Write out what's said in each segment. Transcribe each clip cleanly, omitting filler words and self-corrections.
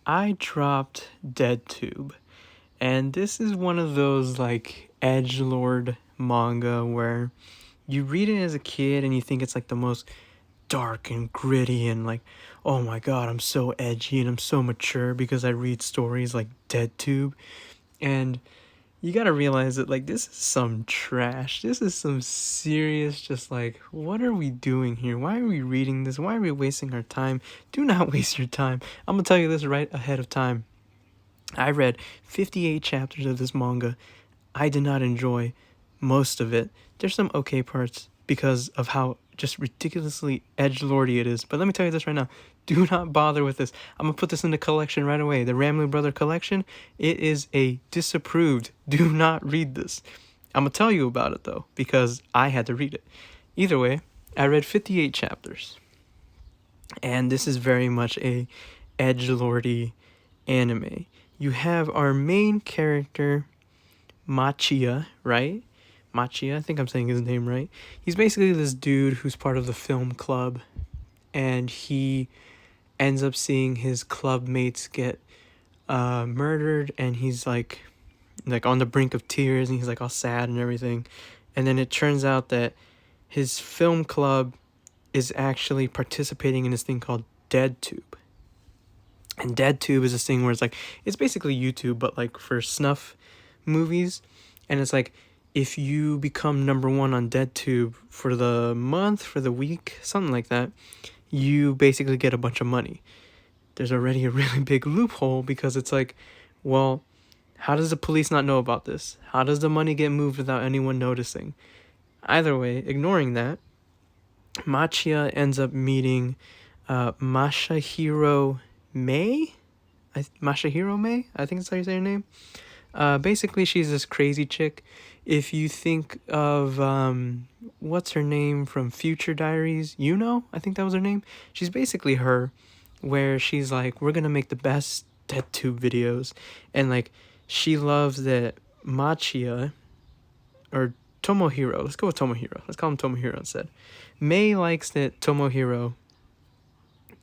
I dropped DeadTube, and this is one of those like edgelord manga where you read it as a kid and you think it's like the most dark and gritty and like, oh my god, I'm so edgy and I'm so mature because I read stories like DeadTube. And you gotta realize that like this is some trash. This is some serious, just like, what are we doing here? Why are we reading this? Why are we wasting our time? Do not waste your time. I'm gonna tell you this right ahead of time. I read 58 chapters of this manga. I did not enjoy most of it. There's some okay parts because of how just ridiculously edgelordy it is. But let me tell you this right now. Do not bother with this. I'm going to put this in the collection right away. The Ramley Brother collection. It is a disapproved. Do not read this. I'm going to tell you about it though, because I had to read it. Either way, I read 58 chapters. And this is very much a edgelordy anime. You have our main character, Machia, right? Machia, I think I'm saying his name right. He's basically this dude who's part of the film club, and he ends up seeing his club mates get murdered, and he's like on the brink of tears, and he's like all sad and everything. And then it turns out that his film club is actually participating in this thing called DeadTube. And DeadTube is this thing where it's basically YouTube, but like for snuff movies. And it's like, if you become number one on DeadTube for the month, for the week, something like that, you basically get a bunch of money. There's already a really big loophole because it's like, well, how does the police not know about this? How does the money get moved without anyone noticing? Either way, ignoring that, Machia ends up meeting Masahiro May? Masahiro May? I think that's how you say her name. Basically, she's this crazy chick. If you think of, what's her name from Future Diaries? I think that was her name. She's basically her, where she's like, we're gonna make the best DeadTube videos. And like, she loves that Machia, or Tomohiro, let's go with Tomohiro. Let's call him Tomohiro instead. May likes that Tomohiro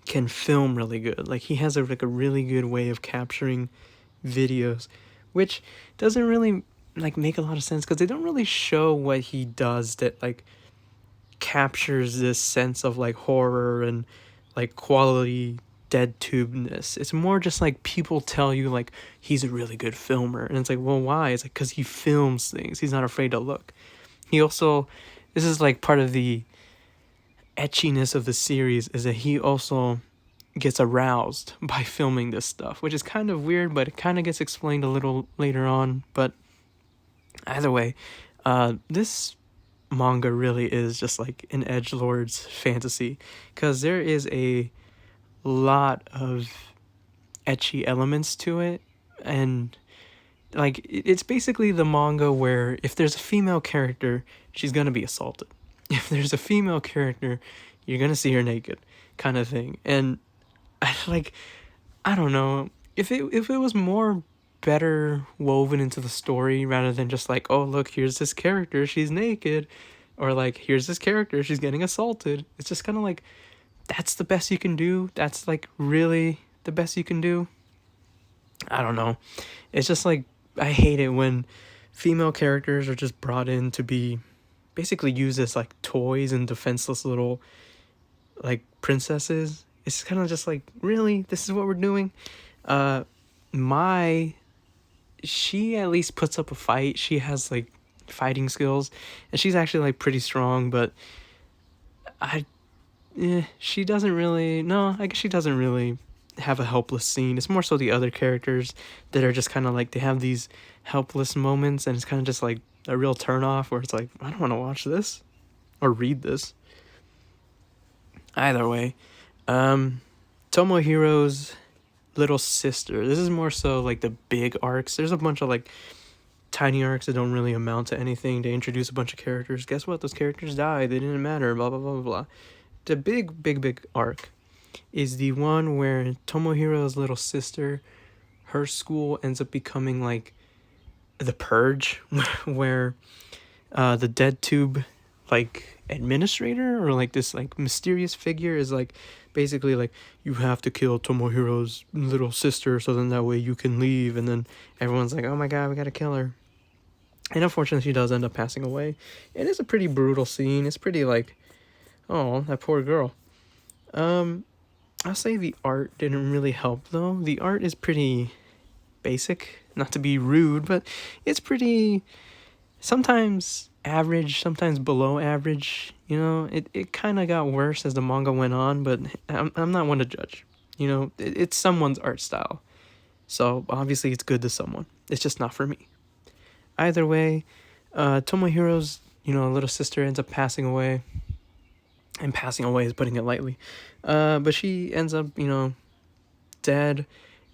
can film really good. Like, he has a really good way of capturing videos, which doesn't really like make a lot of sense because they don't really show what he does that like captures this sense of like horror and like quality DeadTube-ness. It's more just like people tell you like he's a really good filmer, and it's like, well, why? It's like because he films things. He's not afraid to look. He also, this is like part of the etchiness of the series, is that he also gets aroused by filming this stuff, which is kind of weird, but it kind of gets explained a little later on. But either way, this manga really is just like an edgelord's fantasy, because there is a lot of ecchi elements to it, and like it's basically the manga where if there's a female character, she's gonna be assaulted. If there's a female character, you're gonna see her naked, kind of thing. And I don't know, if it was more better woven into the story rather than just like, oh look, here's this character, she's naked, or like, here's this character, she's getting assaulted. It's just kind of like, that's the best you can do. That's like really the best you can do. I don't know. It's just like, I hate it when female characters are just brought in to be basically used as like toys and defenseless little like princesses. It's kind of just like, really, this is what we're doing. She at least puts up a fight. She has like fighting skills, and she's actually like pretty strong, but she doesn't really, no, I guess she doesn't really have a helpless scene. It's more so the other characters that are just kind of like, they have these helpless moments, and it's kind of just like a real turnoff where it's like, I don't want to watch this or read this. Either way, Tomohiro's little sister, this is more so like the big arcs. There's a bunch of like tiny arcs that don't really amount to anything. They introduce a bunch of characters. Guess what? Those characters died. They didn't matter. Blah, blah, blah, blah, blah. The big arc is the one where Tomohiro's little sister, her school ends up becoming like the Purge, where the DeadTube like administrator or like this like mysterious figure is like basically like, you have to kill Tomohiro's little sister so then that way you can leave, and then everyone's like, oh my god, we gotta kill her. And unfortunately she does end up passing away. It is a pretty brutal scene. It's pretty like, oh, that poor girl. I'll say the art didn't really help though. The art is pretty basic, not to be rude, but it's pretty sometimes average, sometimes below average. You know, it kind of got worse as the manga went on, but I'm not one to judge. You know, it's someone's art style. So obviously it's good to someone. It's just not for me. Either way, Tomohiro's, little sister ends up passing away. And passing away is putting it lightly. But she ends up, dead.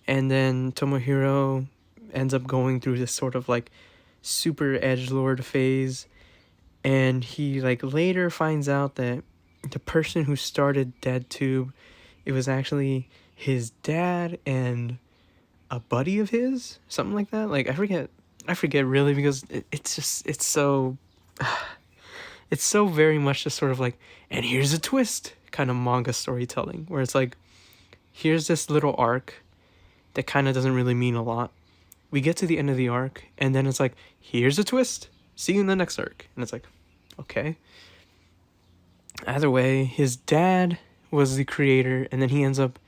And then Tomohiro ends up going through this sort of like super edgelord phase. And he like later finds out that the person who started DeadTube, it was actually his dad and a buddy of his, something like that. Like I forget really, because it's so it's so very much just sort of like, and here's a twist kind of manga storytelling, where it's like, here's this little arc that kind of doesn't really mean a lot. We get to the end of the arc, and then it's like, here's a twist. See you in the next arc. And it's like, okay. Either way, his dad was the creator, and then he ends up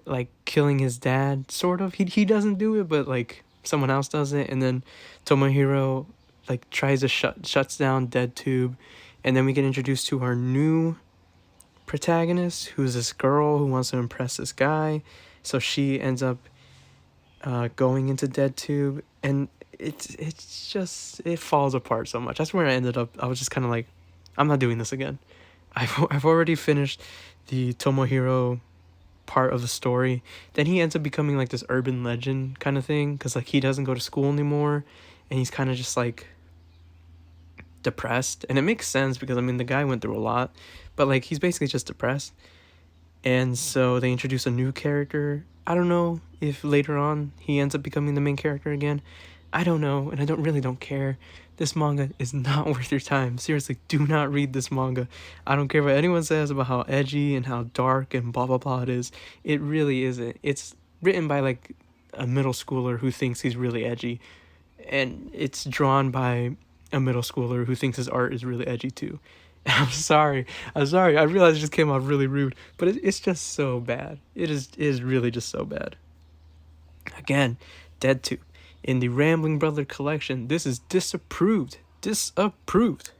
like killing his dad, sort of. He doesn't do it, but like someone else does it, and then Tomohiro like tries to shuts down DeadTube, and then we get introduced to our new protagonist, who's this girl who wants to impress this guy. So she ends up going into DeadTube, and it's just, it falls apart so much. That's where I ended up. I was just kind of like, I'm not doing this again. I've already finished the Tomohiro part of the story. Then he ends up becoming like this urban legend kind of thing, because like he doesn't go to school anymore, and he's kind of just like depressed. And it makes sense, because I mean the guy went through a lot, but like he's basically just depressed. And so they introduce a new character. I don't know if later on he ends up becoming the main character again. I don't know, and I don't care. This manga is not worth your time. Seriously, do not read this manga. I don't care what anyone says about how edgy and how dark and blah blah blah it is. It really isn't. It's written by like a middle schooler who thinks he's really edgy, and it's drawn by a middle schooler who thinks his art is really edgy too. I'm sorry. I realize it just came out really rude, but it's just so bad. It is really just so bad. Again, DeadTube. In the Rambling Brother collection, this is disapproved. Disapproved.